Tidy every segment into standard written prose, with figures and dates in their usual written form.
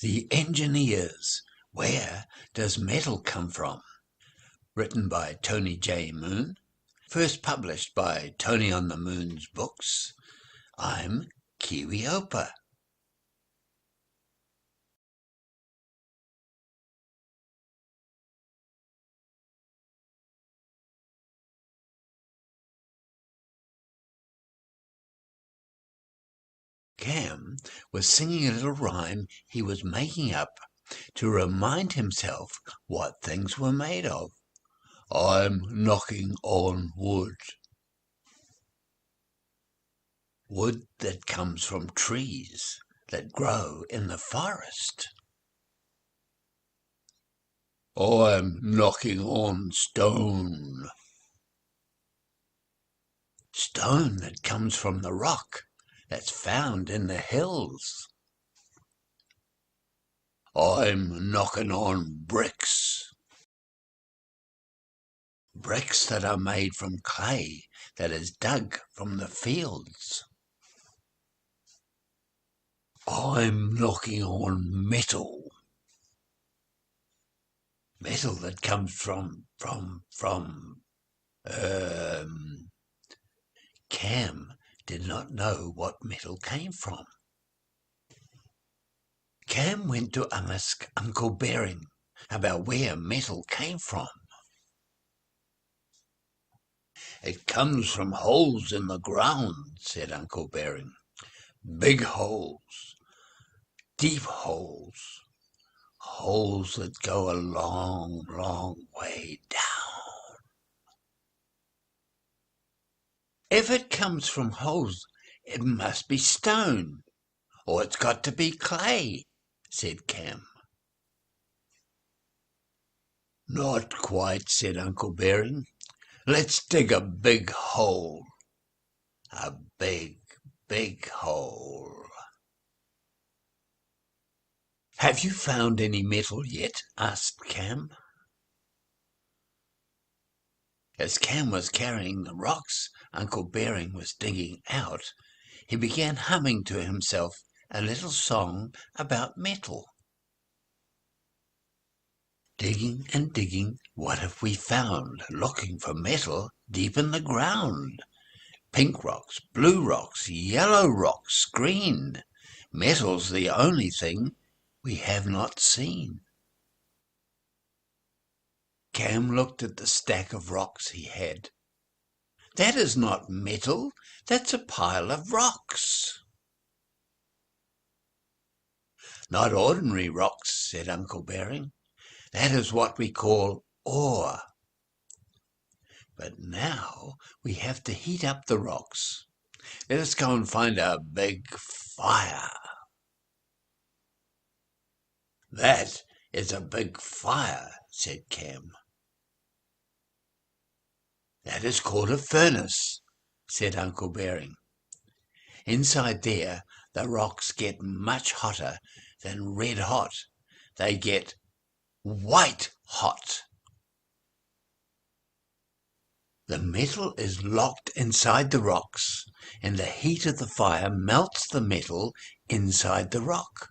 The Engineers, Where Does Metal Come From? Written by Tony J. Moon. First published by Tony on the Moon's Books. I'm Kiwi Opa. Cam was singing a little rhyme he was making up to remind himself what things were made of. I'm knocking on wood. Wood that comes from trees that grow in the forest. I'm knocking on stone. Stone that comes from the rock that's found in the hills. I'm knocking on bricks. Bricks that are made from clay that is dug from the fields. I'm knocking on metal. Metal that comes from Cam did not know what metal came from. Cam went to ask Uncle Bering about where metal came from. It comes from holes in the ground, said Uncle Bering. Big holes, deep holes, holes that go a long, long way down. If it comes from holes, it must be stone, or it's got to be clay, said Cam. Not quite, said Uncle Bering. Let's dig a big hole. A big, big hole. Have you found any metal yet? Asked Cam. As Cam was carrying the rocks Uncle Bering was digging out, he began humming to himself a little song about metal. Digging and digging, what have we found? Looking for metal deep in the ground. Pink rocks, blue rocks, yellow rocks, green. Metal's the only thing we have not seen. Cam looked at the stack of rocks he had. That is not metal, that's a pile of rocks. Not ordinary rocks, said Uncle Bering. That is what we call ore. But now we have to heat up the rocks. Let us go and find a big fire. That is a big fire, said Cam. That is called a furnace, said Uncle Bering. Inside there, the rocks get much hotter than red hot. They get white hot. The metal is locked inside the rocks, and the heat of the fire melts the metal inside the rock.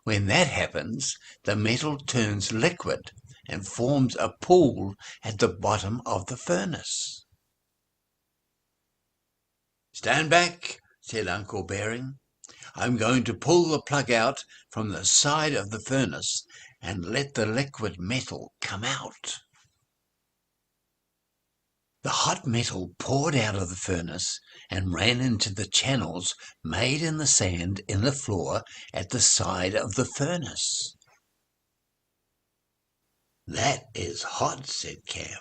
When that happens, the metal turns liquid and forms a pool at the bottom of the furnace. Stand back, said Uncle Bering. I'm going to pull the plug out from the side of the furnace and let the liquid metal come out. The hot metal poured out of the furnace and ran into the channels made in the sand in the floor at the side of the furnace. That is hot, said Cam.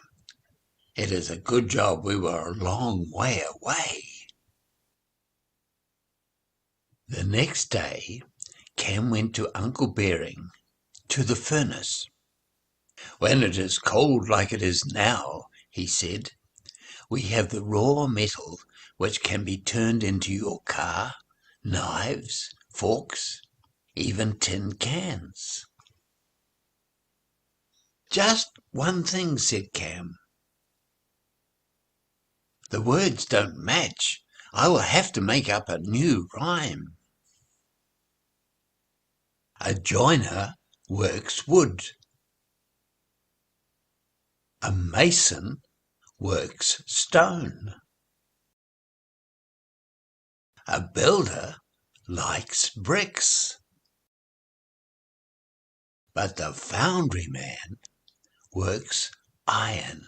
It is a good job we were a long way away. The next day, Cam went to Uncle Bering to the furnace. When it is cold like it is now, he said, we have the raw metal which can be turned into your car, knives, forks, even tin cans. Just one thing, said Cam. The words don't match. I will have to make up a new rhyme. A joiner works wood. A mason works stone. A builder likes bricks. But the foundry man works iron.